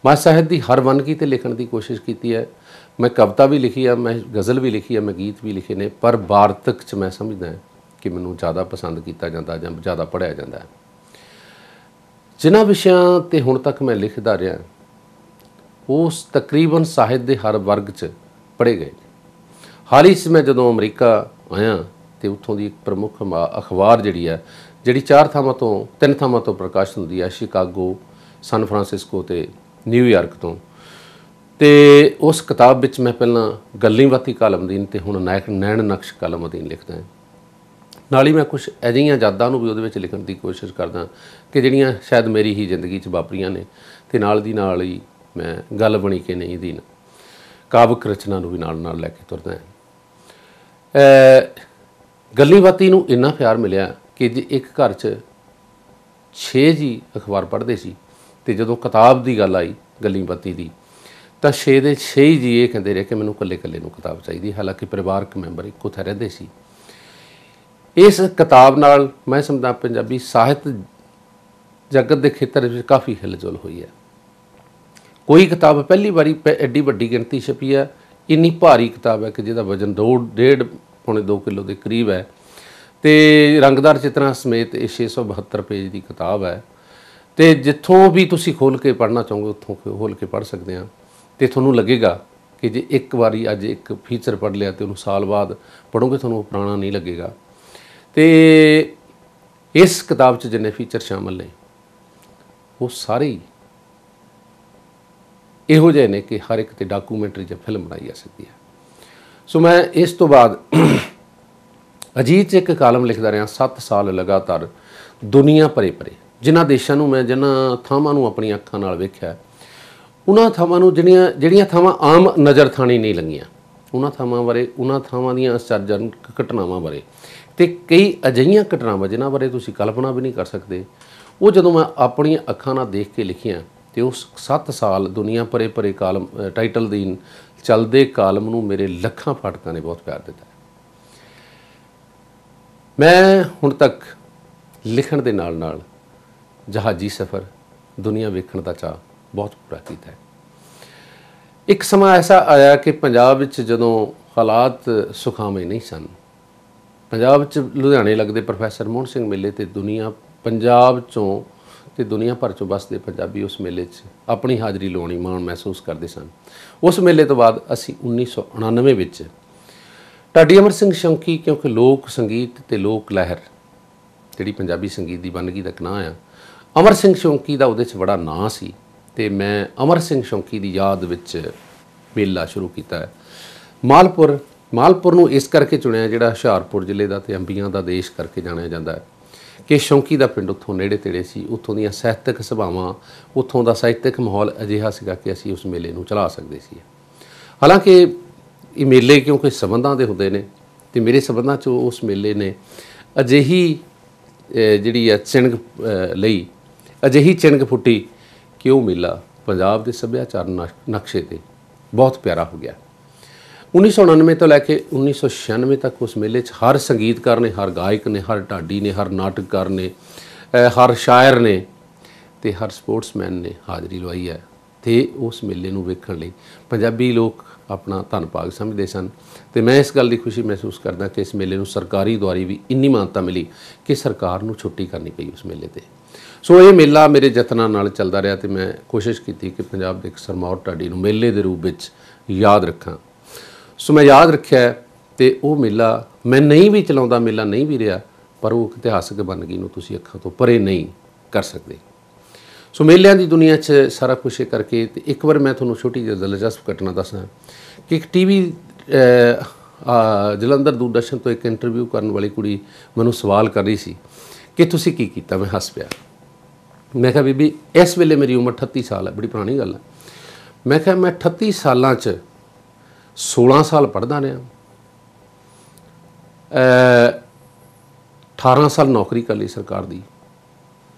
माँ साहिब की हर वनगी ते लिखण की कोशिश की है। मैं कविता भी लिखी है, मैं गज़ल भी लिखी है, मैं गीत भी लिखे ने, पर वार्तक च मैं समझदा कि मैनूं ज़्यादा पसंद किया जाता जां ज़्यादा पढ़िया जाता है। जिन्हां विषयां ते हुण तक मैं लिखदा रहा उस तकरीबन साहित्य के हर वर्ग च पढ़े गए। हाल ही मैं जदों अमरीका आया तो उत्थों की एक प्रमुख अखबार जिहड़ी है, जिहड़ी 4 थावां तो 3 थावां तो प्रकाशित हुंदी है, शिकागो, सन फ्रांसिस्को ते न्यूयॉर्क तो। ते उस किताब विच मैं पहलां गल्लीं बाती कालमदीन ते हुण नैण नक्श कालमदीन लिखदा है। नाल ही मैं कुछ अजिहियां यादां नूं भी उहदे विच लिखण की कोशिश करदा कि जिहड़ियां शायद मेरी ही जिंदगी च वापरीਆਂ ने, ते नाल दी नाल ही मैं गल बणी के नहीं दीन काव्यक रचना नूं भी नाल नाल लैके तुरदा है। गल्ली बाती नूं इन्ना प्यार मिलिया कि जे एक घर च 6 जी अखबार पढ़ते सी, ते जदों किताब की गल आई गल्ली बाती की, तो 6 ਦੇ 6 ही जी ये कहते रहे कि मैनूं कल्ले कल्ले नूं किताब चाहिए। हालांकि परिवारक मैंबर इक्को थे रहिंदे सी। इस किताब नाल मैं समझदा पंजाबी साहित्य जगत के खेतर में काफ़ी हिलजुल हुई है। कोई किताब पहली बारी एड्डी वड्डी गिणती छपी है, इन्नी भारी किताब है कि जिहदा वजन 1.5 पौने 2 किलो के करीब है, तो रंगदार चित्रां समेत 672 पेज की किताब है। तो जिथों भी तुसी खोल के पढ़ना चाहोगे उत्थों खोल के पढ़ सकते हैं। तो तुहानूं लगेगा कि जे एक बारी अज एक फीचर पढ़ लिया तो उन्होंने साल बाद पढ़ोगे तुहानूं पुराना नहीं लगेगा। तो इस किताब च जिन्ने फीचर शामिल ने वो सारे ही इहो जिहे ने कि हर एक ते डाकूमेंटरी या फिल्म बनाई जा सकती है। सो मैं इस तो बाद अजीत च एक कालम लिखदा रहा 7 साल लगातार, दुनिया परे परे, जिन्हां देशां नूं मैं जिन्हां थावां नूं अपनी अखां नाल वेखिआ, उन्हां थावां नूं ਜਿਹੜੀਆਂ थावां आम नज़र थाणी नहीं लंघीਆਂ, उन्हां थावां बारे, उन्हां थावां ਦੀਆਂ आश्चर्यजनक घटनावां बारे ते कई अजिहियां घटनावां जिन्हां बारे तुसीं कल्पना भी नहीं कर सकते, वो जदों मैं अपनी अखां नाल देख के लिखियां तो उस 7 साल दुनिया परे परे कालम टाइटल दीन चलदे कालम नूं मेरे लखां फाटकां ने बहुत प्यार दिता है। मैं हुण तक लिखण दे नाल नाल जहाजी सफ़र, दुनिया वेखण दा चाह बहुत पूरा किया है। एक समा ऐसा आया कि पंजाब विच जदों हालात सुखावे नहीं सन, पंजाब च लुधियाणे लगदे प्रोफैसर मोहन सिंह मेले ते दुनिया पंजाब चों ते दुनिया भर चों बसदे पंजाबी उस मेले च अपनी हाज़री लाउणी माण महसूस करते सन। उस मेले तो बाद असी 1999 विच ढाडी अमर सिंह शौंकी, क्योंकि लोक संगीत ते लोक लहर जिहड़ी पंजाबी संगीत की वनगी दा नां आ, अमर सिंह शौंकी दा उहदे च बड़ा नां सी, ते मैं अमर सिंह शौंकी की याद विच मेला शुरू किया है। मालपुर नूं इस करके चुनिया जिहड़ा हुशियारपुर जिले का ते अंबियां दा देश करके जाणिया जांदा है कि शौंकी का पिंड उत्थों नेड़े तेड़े सी, उत्थों दीयां साहित्यक सभावां, उत्थों का साहित्यक माहौल अजिहा सीगा कि असीं उस मेले नूं चला सकते सी। हालांकि ये मेले क्योंकि संबंधां दे हुंदे ने ते मेरे संबंधां चों उस मेले ने अजिही जिहड़ी आ चिणग लई अजिही चिणग फुੱਟੀ कि वो मेला पंजाब के सभ्याचार नक्शे ते बहुत प्यारा हो गया। 1999 तो लैके 1996 तक उस मेले च हर संगीतकार ने, हर गायक ने, हर ढाडी ने, हर नाटककार ने, हर शायर ने ते हर स्पोर्ट्समैन ने हाज़री लवाई है। तो उस मेले नूं वेखण लई पंजाबी लोग अपना धन भाग समझते सन। तो मैं इस गल की खुशी महसूस करदा कि इस मेले नूं सरकारी द्वारी भी इन्नी मानता मिली कि सरकार नूं छुट्टी करनी पई उस मेले ते। सो ये मेला मेरे जतनां नाल चलदा रहा तो मैं कोशिश की कि पंजाब के एक सरमौर ढाडी नूं मेले के रूप में याद रखां। सो मैं याद रखिया तो वो मेला मैं नहीं भी चलाउंदा, मेला नहीं भी रहा, पर वो इतिहासक वनगी नूं तुसीं अखां तो परे नहीं कर सकते। सो मेलिਆਂ की दुनिया च सारा कुछ करके ते एक बार मैं तुहानूं छोटी जी दिलचस्प घटना दसां कि एक टीवी जलंधर दूरदर्शन तो एक इंटरव्यू करने वाली कुड़ी मैनूं सवाल कर रही सी कि तुसीं की कीता। मैं हस पिया। मैं कहा बीबी इस वेले मेरी उम्र 38 साल है, बड़ी पुरानी गल है। मैं कहा मैं 38 सालां च 16 साल पढ़दा रहा, 18 साल नौकरी कर ली सरकार दी,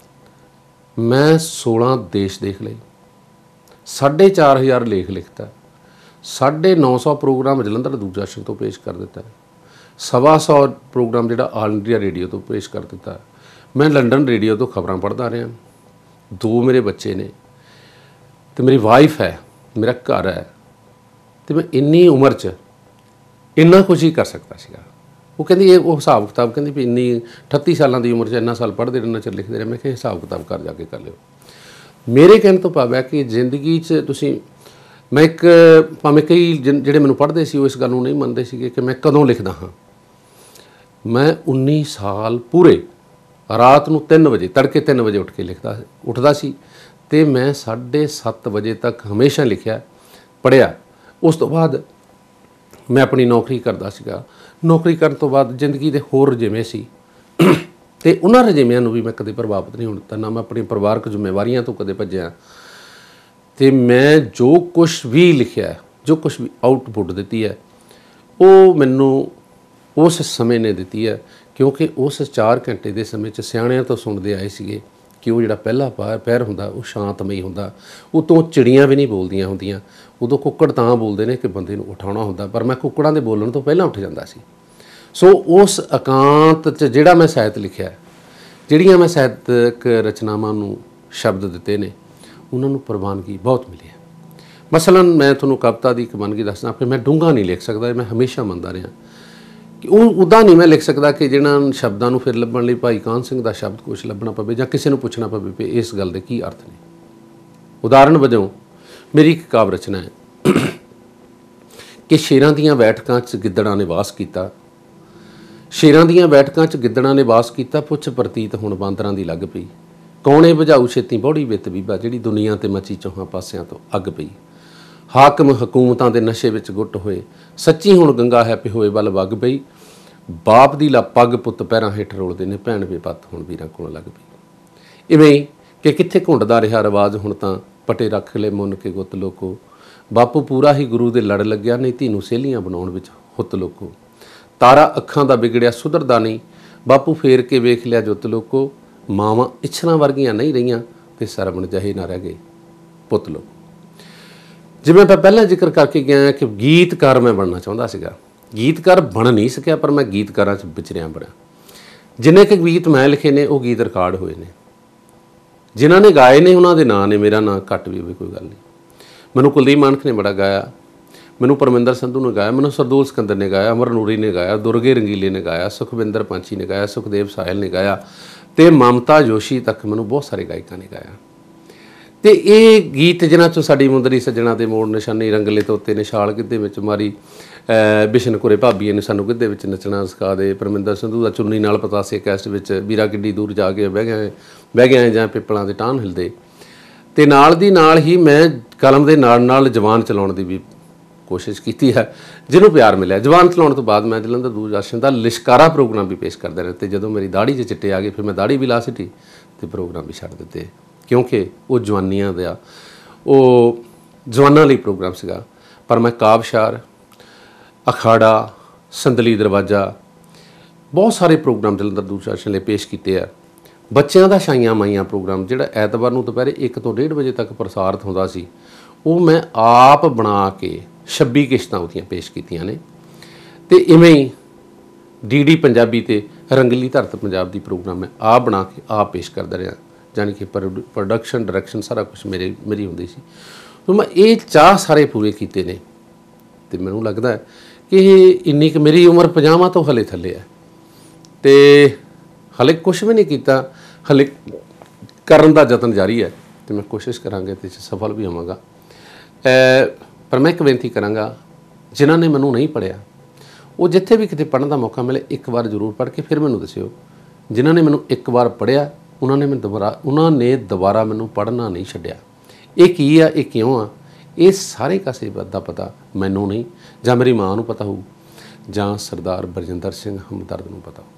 मैं 16 देश देख लए, 4,500 लेख लिखता, 950 प्रोग्राम जलंधर दूरदर्शन तो पेश कर दिता, 125 प्रोग्राम जिहड़ा आल इंडिया रेडियो तो पेश कर दिता। मैं लंडन रेडियो तो खबरां पढ़दा रहा, 2 मेरे बच्चे ने, ਤੇ ਮੇਰੀ ਵਾਈਫ ਹੈ, ਮੇਰਾ ਘਰ ਹੈ, ਤੇ ਮੈਂ ਇੰਨੀ ਉਮਰ 'ਚ ਇੰਨਾ ਕੁਝ ਹੀ ਕਰ ਸਕਦਾ ਸੀਗਾ। ਉਹ ਕਹਿੰਦੀ ਇਹ ਉਹ ਹਿਸਾਬ ਕਿਤਾਬ ਕਹਿੰਦੀ ਵੀ ਇੰਨੀ 38 ਸਾਲਾਂ ਦੀ ਉਮਰ 'ਚ ਇੰਨਾ ਸਾਲ ਪੜ੍ਹਦੇ ਰਹਿਣਾ, ਚਿਰ ਲਿਖਦੇ ਰਹੇ। ਮੈਂ ਕਿਹਾ ਹਿਸਾਬ ਕਿਤਾਬ ਘਰ ਜਾ ਕੇ ਕਰ ਲਿਓ। ਮੇਰੇ ਕਹਿਣ ਤੋਂ ਭਾਵ ਹੈ ਕਿ ਜ਼ਿੰਦਗੀ 'ਚ ਤੁਸੀਂ, ਮੈਂ ਇੱਕ ਭਾਵੇਂ ਕਈ ਜਿਹੜੇ ਮੈਨੂੰ ਪੜ੍ਹਦੇ ਸੀ ਉਹ ਇਸ ਗੱਲ ਨੂੰ ਨਹੀਂ ਮੰਨਦੇ ਸੀਗੇ ਕਿ ਮੈਂ ਕਦੋਂ ਲਿਖਦਾ ਹਾਂ। ਮੈਂ 19 ਸਾਲ ਪੂਰੇ ਰਾਤ ਨੂੰ 3 ਵਜੇ, ਤੜਕੇ 3 ਵਜੇ ਉੱਠਦਾ ਸੀ ਅਤੇ ਮੈਂ 7:30 ਵਜੇ ਤੱਕ ਹਮੇਸ਼ਾ ਲਿਖਿਆ, ਪੜ੍ਹਿਆ। ਉਸ ਤੋਂ ਬਾਅਦ ਮੈਂ ਆਪਣੀ ਨੌਕਰੀ ਕਰਦਾ ਸੀਗਾ। ਨੌਕਰੀ ਕਰਨ ਤੋਂ ਬਾਅਦ ਜ਼ਿੰਦਗੀ ਦੇ ਹੋਰ ਰੁਝੇਵੇਂ ਸੀ ਅਤੇ ਉਹਨਾਂ ਰੁਝੇਵਿਆਂ ਨੂੰ ਵੀ ਮੈਂ ਕਦੇ ਪ੍ਰਭਾਵਿਤ ਨਹੀਂ ਹੋਣ ਦਿੱਤਾ। ਨਾ ਮੈਂ ਆਪਣੀ ਪਰਿਵਾਰਕ ਜ਼ਿੰਮੇਵਾਰੀਆਂ ਤੋਂ ਕਦੇ ਭੱਜਿਆ। ਅਤੇ ਮੈਂ ਜੋ ਕੁਛ ਵੀ ਲਿਖਿਆ, ਜੋ ਕੁਛ ਵੀ ਆਊਟਪੁੱਟ ਦਿੱਤੀ ਹੈ, ਉਹ ਮੈਨੂੰ ਉਸ ਸਮੇਂ ਨੇ ਦਿੱਤੀ ਹੈ, ਕਿਉਂਕਿ ਉਸ 4 ਘੰਟੇ ਦੇ ਸਮੇਂ 'ਚ ਸਿਆਣਿਆਂ ਤੋਂ ਸੁਣਦੇ ਆਏ ਸੀਗੇ ਕਿ ਉਹ ਜਿਹੜਾ ਪਹਿਲਾ ਪਹਿਰ ਹੁੰਦਾ ਉਹ ਸ਼ਾਂਤਮਈ ਹੁੰਦਾ। ਉਤੋਂ ਚਿੜੀਆਂ ਵੀ ਨਹੀਂ ਬੋਲਦੀਆਂ ਹੁੰਦੀਆਂ। ਉਦੋਂ ਕੁੱਕੜ ਤਾਂ ਬੋਲਦੇ ਨੇ ਕਿ ਬੰਦੇ ਨੂੰ ਉਠਾਉਣਾ ਹੁੰਦਾ, ਪਰ ਮੈਂ ਕੁੱਕੜਾਂ ਦੇ ਬੋਲਣ ਤੋਂ ਪਹਿਲਾਂ ਉੱਠ ਜਾਂਦਾ ਸੀ। ਸੋ ਉਸ ਇਕਾਂਤ 'ਚ ਜਿਹੜਾ ਮੈਂ ਸਾਹਿਤ ਲਿਖਿਆ, ਜਿਹੜੀਆਂ ਮੈਂ ਸਾਹਿਤਕ ਰਚਨਾਵਾਂ ਨੂੰ ਸ਼ਬਦ ਦਿੱਤੇ ਨੇ, ਉਹਨਾਂ ਨੂੰ ਪ੍ਰਵਾਨਗੀ ਬਹੁਤ ਮਿਲੀ ਹੈ। ਮਸਲਨ ਮੈਂ ਤੁਹਾਨੂੰ ਕਵਿਤਾ ਦੀ ਇੱਕ ਵੰਨਗੀ ਦੱਸਦਾ ਕਿ ਮੈਂ ਡੂੰਘਾ ਨਹੀਂ ਲਿਖ ਸਕਦਾ। ਮੈਂ ਹਮੇਸ਼ਾ ਮੰਨਦਾ ਰਿਹਾ ਕਿ ਉਹ ਉੱਦਾਂ ਨਹੀਂ ਮੈਂ ਲਿਖ ਸਕਦਾ ਕਿ ਜਿਹਨਾਂ ਸ਼ਬਦਾਂ ਨੂੰ ਫਿਰ ਲੱਭਣ ਲਈ ਭਾਈ ਕਾਹਨ ਸਿੰਘ ਦਾ ਸ਼ਬਦਕੋਸ਼ ਲੱਭਣਾ ਪਵੇ ਜਾਂ ਕਿਸੇ ਨੂੰ ਪੁੱਛਣਾ ਪਵੇ ਵੀ ਇਸ ਗੱਲ ਦੇ ਕੀ ਅਰਥ ਨੇ। ਉਦਾਹਰਣ ਵਜੋਂ ਮੇਰੀ ਇੱਕ ਕਾਵਿ ਰਚਨਾ ਹੈ ਕਿ ਸ਼ੇਰਾਂ ਦੀਆਂ ਬੈਠਕਾਂ 'ਚ ਗਿੱਦੜਾਂ ਨੇ ਵਾਸ ਕੀਤਾ। ਸ਼ੇਰਾਂ ਦੀਆਂ ਬੈਠਕਾਂ 'ਚ ਗਿੱਦੜਾਂ ਨੇ ਵਾਸ ਕੀਤਾ, ਪੁੱਛ ਪ੍ਰਤੀਤ ਹੁਣ ਬਾਂਦਰਾਂ ਦੀ ਲੱਗ ਪਈ। ਕੌਣੇ ਬੁਝਾਊ ਛੇਤੀ ਬੋੜੀ ਵਿੱਤ ਬੀਬਾ, ਜਿਹੜੀ ਦੁਨੀਆ 'ਤੇ ਮਚੀ ਚੌਹਾਂ ਪਾਸਿਆਂ ਤੋਂ ਅੱਗ ਪਈ। ਹਾਕਮ ਹਕੂਮਤਾਂ ਦੇ ਨਸ਼ੇ ਵਿੱਚ ਗੁੱਟ ਹੋਏ, ਸੱਚੀ ਹੁਣ ਗੰਗਾ ਹੈ ਪਿਹੋਏ ਵੱਲ ਵਗ ਪਈ। ਬਾਪ ਦੀ ਲਾ ਪੱਗ ਪੁੱਤ ਪੈਰਾਂ ਹੇਠ ਰੋਲਦੇ ਨੇ, ਭੈਣ ਬੇਪੱਤ ਹੁਣ ਵੀਰਾਂ ਕੋਲ ਲੱਗ ਪਈ। ਇਵੇਂ ਕਿ ਕਿੱਥੇ ਘੁੰਡਦਾ ਰਿਹਾ ਰਿਵਾਜ਼, ਹੁਣ ਤਾਂ ਪਟੇ ਰੱਖ ਲੈ ਮੁੰਨ ਕੇ ਗੁੱਤ ਲੋਕੋ। ਬਾਪੂ ਪੂਰਾ ਹੀ ਗੁਰੂ ਦੇ ਲੜ ਲੱਗਿਆ, ਨਹੀਂ ਧੀ ਨੂੰ ਸਹੇਲੀਆਂ ਬਣਾਉਣ ਵਿੱਚ ਹੁੱਤ ਲੋਕੋ। ਤਾਰਾ ਅੱਖਾਂ ਦਾ ਵਿਗੜਿਆ ਸੁਧਰਦਾ ਨਹੀਂ, ਬਾਪੂ ਫੇਰ ਕੇ ਵੇਖ ਲਿਆ ਜੁੱਤ ਲੋਕੋ। ਮਾਵਾਂ ਇੱਛਰਾਂ ਵਰਗੀਆਂ ਨਹੀਂ ਰਹੀਆਂ ਅਤੇ ਸਰਵਣ ਜਿਹੇ ਨਾ ਰਹਿ ਗਏ ਪੁੱਤ ਲੋਕੋ। ਜਿਵੇਂ ਮੈਂ ਪਹਿਲਾਂ ਜ਼ਿਕਰ ਕਰਕੇ ਗਿਆ ਕਿ ਗੀਤਕਾਰ ਮੈਂ ਬਣਨਾ ਚਾਹੁੰਦਾ ਸੀਗਾ। ਗੀਤਕਾਰ ਬਣ ਨਹੀਂ ਸਕਿਆ, ਪਰ ਮੈਂ ਗੀਤਕਾਰਾਂ 'ਚ ਵਿਚਰਿਆ ਬੜਿਆ। ਜਿੰਨੇ ਕੁ ਗੀਤ ਮੈਂ ਲਿਖੇ ਨੇ ਉਹ ਗੀਤ ਰਿਕਾਰਡ ਹੋਏ ਨੇ। ਜਿਨ੍ਹਾਂ ਨੇ ਗਾਏ ਨੇ ਉਹਨਾਂ ਦੇ ਨਾਂ ਨੇ, ਮੇਰਾ ਨਾਂ ਘੱਟ ਵੀ ਹੋਵੇ ਕੋਈ ਗੱਲ ਨਹੀਂ। ਮੈਨੂੰ ਕੁਲਦੀਪ ਮਾਨਕ ਨੇ ਬੜਾ ਗਾਇਆ, ਮੈਨੂੰ ਪਰਮਿੰਦਰ ਸੰਧੂ ਨੇ ਗਾਇਆ, ਮੈਨੂੰ ਸਰਦੂਲ ਸਿਕੰਦਰ ਨੇ ਗਾਇਆ, ਅਮਰ ਨੂਰੀ ਨੇ ਗਾਇਆ, ਦੁਰਗੇ ਰੰਗੀਲੇ ਨੇ ਗਾਇਆ, ਸੁਖਵਿੰਦਰ ਪੰਛੀ ਨੇ ਗਾਇਆ, ਸੁਖਦੇਵ ਸਾਹਿਲ ਨੇ ਗਾਇਆ ਅਤੇ ਮਮਤਾ ਜੋਸ਼ੀ ਤੱਕ ਮੈਨੂੰ ਬਹੁਤ ਸਾਰੇ ਗਾਇਕਾਂ ਨੇ ਗਾਇਆ। ਅਤੇ ਇਹ ਗੀਤ ਜਿਨ੍ਹਾਂ 'ਚੋਂ ਸਾਡੀ ਮੁੰਦਰੀ ਸੱਜਣਾ ਦੇ ਮੋੜ ਨਿਸ਼ਾਨੀ, ਰੰਗਲੇ ਤੋਤੇ ਨੇ ਛਾਲ ਗਿੱਧੇ ਵਿੱਚ ਮਾਰੀ, ਬਿਸ਼ਨਕੁਰੇ ਭਾਬੀਏ ਨੇ ਸਾਨੂੰ ਗਿੱਧੇ ਵਿੱਚ ਨੱਚਣਾ ਸਿਖਾ ਦੇ, ਪਰਮਿੰਦਰ ਸੰਧੂ ਦਾ ਚੁੰਨੀ ਨਾਲ ਪਤਾਸੇ ਕੈਸਟ ਵਿੱਚ ਵੀਰਾ ਕਿੱਡੀ ਦੂਰ ਜਾ ਕੇ ਬਹਿ ਗਿਆ ਜਾਂ ਪਿੱਪਲਾਂ ਦੇ ਟਾਹਣ ਹਿਲਦੇ। ਅਤੇ ਨਾਲ ਦੀ ਨਾਲ ਹੀ ਮੈਂ ਕਲਮ ਦੇ ਨਾਲ ਨਾਲ ਜ਼ਬਾਨ ਚਲਾਉਣ ਦੀ ਵੀ ਕੋਸ਼ਿਸ਼ ਕੀਤੀ ਹੈ, ਜਿਹਨੂੰ ਪਿਆਰ ਮਿਲਿਆ। ਜ਼ਬਾਨ ਚਲਾਉਣ ਤੋਂ ਬਾਅਦ ਮੈਂ ਜਲੰਧਰ ਦੂਰਦਰਸ਼ਨ ਦਾ ਲਿਸ਼ਕਾਰਾ ਪ੍ਰੋਗਰਾਮ ਵੀ ਪੇਸ਼ ਕਰਦਾ ਰਿਹਾ। ਅਤੇ ਜਦੋਂ ਮੇਰੀ ਦਾੜੀ 'ਚ ਚਿੱਟੇ ਆ ਗਏ, ਫਿਰ ਮੈਂ ਦਾੜੀ ਵੀ ਲਾ ਸਿੱਟੀ ਅਤੇ ਪ੍ਰੋਗਰਾਮ ਵੀ ਛੱਡ ਦਿੱਤੇ, ਕਿਉਂਕਿ ਉਹ ਜਵਾਨੀਆਂ ਦਾ, ਉਹ ਜਵਾਨਾਂ ਲਈ ਪ੍ਰੋਗਰਾਮ ਸੀਗਾ। ਪਰ ਮੈਂ ਕਾਬਸ਼ਾਰ, ਅਖਾੜਾ, ਸੰਦਲੀ ਦਰਵਾਜ਼ਾ, ਬਹੁਤ ਸਾਰੇ ਪ੍ਰੋਗਰਾਮ ਜਲੰਧਰ ਦੂਰਦਰਸ਼ਨ ਲਈ ਪੇਸ਼ ਕੀਤੇ ਆ। ਬੱਚਿਆਂ ਦਾ ਛਾਈਆਂ ਮਾਈਆਂ ਪ੍ਰੋਗਰਾਮ ਜਿਹੜਾ ਐਤਵਾਰ ਨੂੰ ਦੁਪਹਿਰੇ 1 ਤੋਂ 1:30 ਵਜੇ ਤੱਕ ਪ੍ਰਸਾਰਿਤ ਹੁੰਦਾ ਸੀ, ਉਹ ਮੈਂ ਆਪ ਬਣਾ ਕੇ 26 ਕਿਸ਼ਤਾਂ ਉਹਦੀਆਂ ਪੇਸ਼ ਕੀਤੀਆਂ ਨੇ। ਅਤੇ ਇਵੇਂ ਹੀ ਡੀ ਪੰਜਾਬੀ 'ਤੇ ਰੰਗਲੀ ਧਰਤ ਪੰਜਾਬ ਦੀ ਪ੍ਰੋਗਰਾਮ ਮੈਂ ਆਪ ਬਣਾ ਕੇ ਆਪ ਪੇਸ਼ ਕਰਦਾ ਰਿਹਾ, ਜਾਣੀ ਕਿ ਪ੍ਰੋਡਕਸ਼ਨ, ਡਾਇਰੈਕਸ਼ਨ ਸਾਰਾ ਕੁਛ ਮੇਰੀ ਹੁੰਦੀ ਸੀ। ਸੋ ਮੈਂ ਇਹ ਚਾਅ ਸਾਰੇ ਪੂਰੇ ਕੀਤੇ ਨੇ ਅਤੇ ਮੈਨੂੰ ਲੱਗਦਾ ਹੈ ਕਿ ਇੰਨੀ ਕੁ ਮੇਰੀ ਉਮਰ 50 ਤੋਂ ਹਲੇ ਥੱਲੇ ਹੈ ਅਤੇ ਹਲੇ ਕੁਛ ਵੀ ਨਹੀਂ ਕੀਤਾ, ਹਲੇ ਕਰਨ ਦਾ ਯਤਨ ਜਾਰੀ ਹੈ ਅਤੇ ਮੈਂ ਕੋਸ਼ਿਸ਼ ਕਰਾਂਗਾ ਅਤੇ ਸਫਲ ਵੀ ਹੋਵਾਂਗਾ। ਪਰ ਮੈਂ ਇੱਕ ਬੇਨਤੀ ਕਰਾਂਗਾ, ਜਿਨ੍ਹਾਂ ਨੇ ਮੈਨੂੰ ਨਹੀਂ ਪੜ੍ਹਿਆ ਉਹ ਜਿੱਥੇ ਵੀ ਕਿਤੇ ਪੜ੍ਹਨ ਦਾ ਮੌਕਾ ਮਿਲੇ ਇੱਕ ਵਾਰ ਜ਼ਰੂਰ ਪੜ੍ਹ ਕੇ ਫਿਰ ਮੈਨੂੰ ਦੱਸਿਓ। ਜਿਨ੍ਹਾਂ ਨੇ ਮੈਨੂੰ ਇੱਕ ਵਾਰ ਪੜ੍ਹਿਆ ਉਹਨਾਂ ਨੇ ਦੁਬਾਰਾ ਮੈਨੂੰ ਪੜ੍ਹਨਾ ਨਹੀਂ ਛੱਡਿਆ। ਇਹ ਕੀ ਆ, ਇਹ ਕਿਉਂ ਆ, ਇਹ ਸਾਰੇ ਕਾਸੇ ਦਾ ਪਤਾ ਮੈਨੂੰ ਨਹੀਂ, ਜਾਂ ਮੇਰੀ ਮਾਂ ਨੂੰ ਪਤਾ ਹੋਊ ਜਾਂ ਸਰਦਾਰ ਬਰਜਿੰਦਰ ਸਿੰਘ ਹਮਦਰਦ ਨੂੰ ਪਤਾ ਹੋਊ।